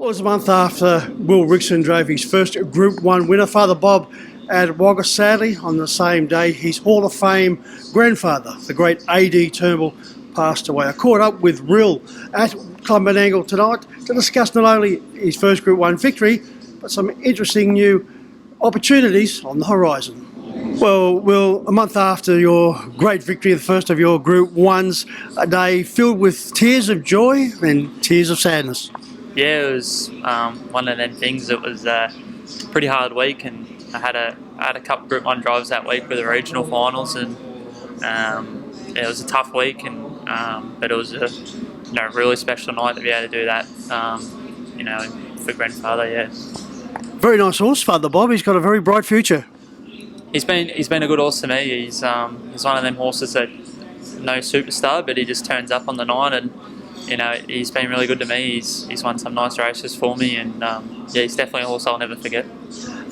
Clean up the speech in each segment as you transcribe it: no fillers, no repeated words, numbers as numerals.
Well, it was a month after Will Rixon drove his first Group 1 winner. Father Bob at Wagga. Sadly, on the same day, his Hall of Fame grandfather, the great A.D. Turnbull, passed away. I caught up with Rill at Club Menangle tonight to discuss not only his first Group 1 victory, but some interesting new opportunities on the horizon. Well, Will, a month after your great victory, the first of your Group 1s, a day filled with tears of joy and tears of sadness. Yeah, it was one of them things. It was a pretty hard week, and I had a couple Group 1 drives that week with the regional finals, and it was a tough week, and but it was a really special night to be able to do that. For grandfather, yeah. Very nice horse, Father Bob. He's got a very bright future. He's been a good horse to me. He's one of them horses that no superstar, but he just turns up on the night, and he's been really good to me. He's won some nice races for me, and he's definitely a horse I'll never forget.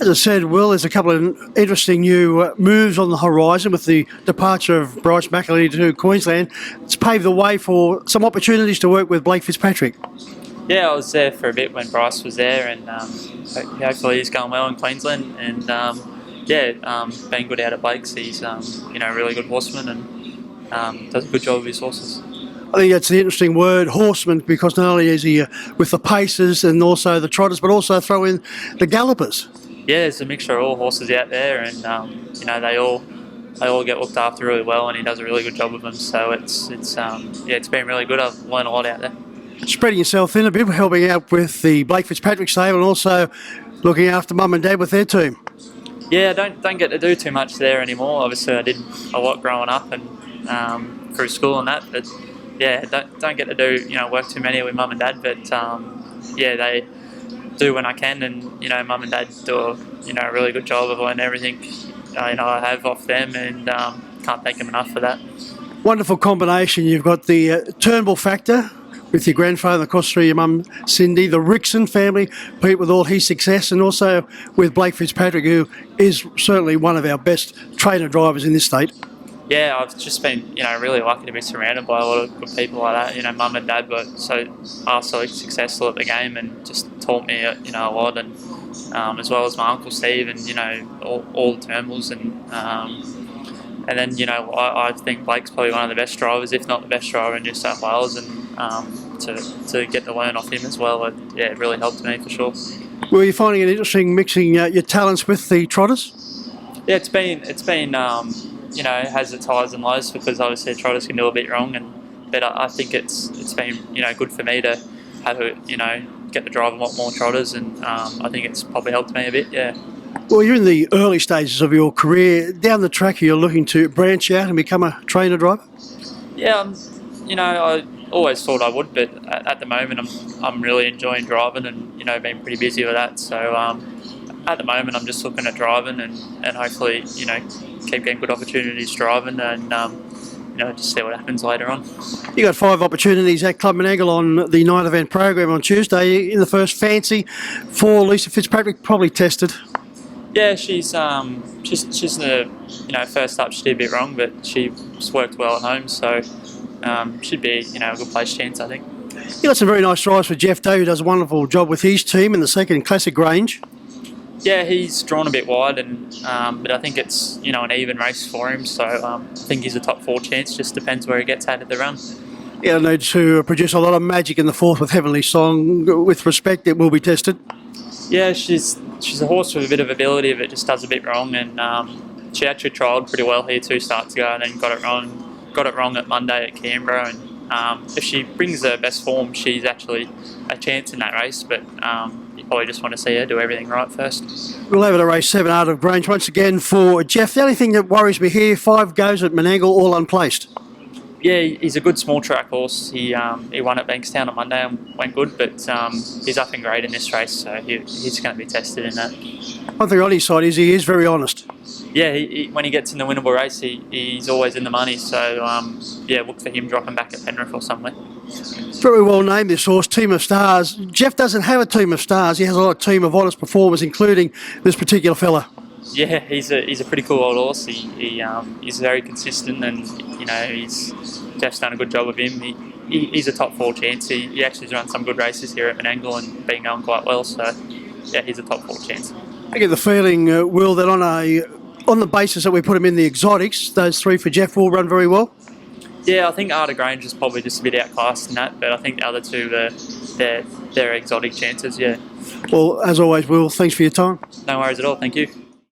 As I said, Will, there's a couple of interesting new moves on the horizon with the departure of Bryce McAleer to Queensland. It's paved the way for some opportunities to work with Blake Fitzpatrick. Yeah, I was there for a bit when Bryce was there, and hopefully he's going well in Queensland. And been good out of Blake's. He's a really good horseman, and does a good job with his horses. I think that's the interesting word, horseman, because not only is he with the pacers and also the trotters, but also throw in the gallopers. Yeah, there's a mixture of all horses out there, and they all get looked after really well, and he does a really good job of them. So it's been really good. I've learned a lot out there. Spreading yourself in a bit, helping out with the Blake Fitzpatrick stable, and also looking after mum and dad with their team. Yeah, I don't get to do too much there anymore. Obviously, I did a lot growing up and through school and that, but. Yeah, don't get to do work too many with mum and dad, but they do when I can, and mum and dad do a really good job of learning everything I have off them, and can't thank them enough for that. Wonderful combination. You've got the Turnbull factor with your grandfather, of course, through your mum Cindy, the Rixon family, Pete with all his success, and also with Blake Fitzpatrick, who is certainly one of our best trainer drivers in this state. Yeah, I've just been, really lucky to be surrounded by a lot of good people like that. Mum and dad were so successful at the game and just taught me, a lot, and as well as my uncle Steve and all the Turnbulls, and then I think Blake's probably one of the best drivers, if not the best driver in New South Wales, and to get to learn off him as well, it really helped me for sure. Were you finding it interesting mixing your talents with the trotters? Yeah, it's been. It has its highs and lows, because obviously trotters can do a bit wrong, but I think it's been good for me to have get to drive a lot more trotters, and I think it's probably helped me a bit. Yeah. Well, you're in the early stages of your career. Down the track, you're looking to branch out and become a trainer driver. Yeah, I always thought I would, but at the moment I'm really enjoying driving, and been pretty busy with that. So at the moment I'm just looking at driving, and hopefully keep getting good opportunities driving, and just see what happens later on. You got 5 opportunities at Club Menangle on the night event program on Tuesday. In the first fancy for Lisa Fitzpatrick, probably tested. Yeah, she's the first up she did a bit wrong, but she's worked well at home, so should be a good place chance, I think. You got some very nice drives for Jeff Day, who does a wonderful job with his team in the second Classic Range. Yeah, he's drawn a bit wide, and but I think it's an even race for him. So I think he's a top 4 chance. Just depends where he gets at the run. Yeah, I need to produce a lot of magic in the 4th with Heavenly Song. With respect, it will be tested. Yeah, she's a horse with a bit of ability, but just does a bit wrong. And she actually trialled pretty well here 2 starts ago, and then got it wrong at Monday at Canberra. And if she brings her best form, she's actually a chance in that race. But you probably just want to see her do everything right first. We'll have it at race 7 out of Grange once again for Jeff. The only thing that worries me here, 5 goes at Menangle, all unplaced. Yeah, he's a good small track horse. He won at Bankstown on Monday and went good, but he's up in grade in this race, so he's going to be tested in that. One thing on his side is he is very honest. Yeah, when he gets in the winnable race, he's always in the money, so look for him dropping back at Penrith or somewhere. Very well named, this horse, Team of Stars. Jeff doesn't have a team of stars. He has a lot of team of honest performers, including this particular fella. Yeah, he's a pretty cool old horse. He's very consistent, and Jeff's done a good job of him. he's a top 4 chance. He actually run some good races here at Menangle and been going quite well. So yeah, he's a top 4 chance. I get the feeling, Will, that on the basis that we put him in the exotics, those 3 for Jeff will run very well. Yeah, I think Arda Grange is probably just a bit outclassed in that, but I think the other 2 they're exotic chances. Yeah. Well, as always, Will, thanks for your time. No worries at all. Thank you.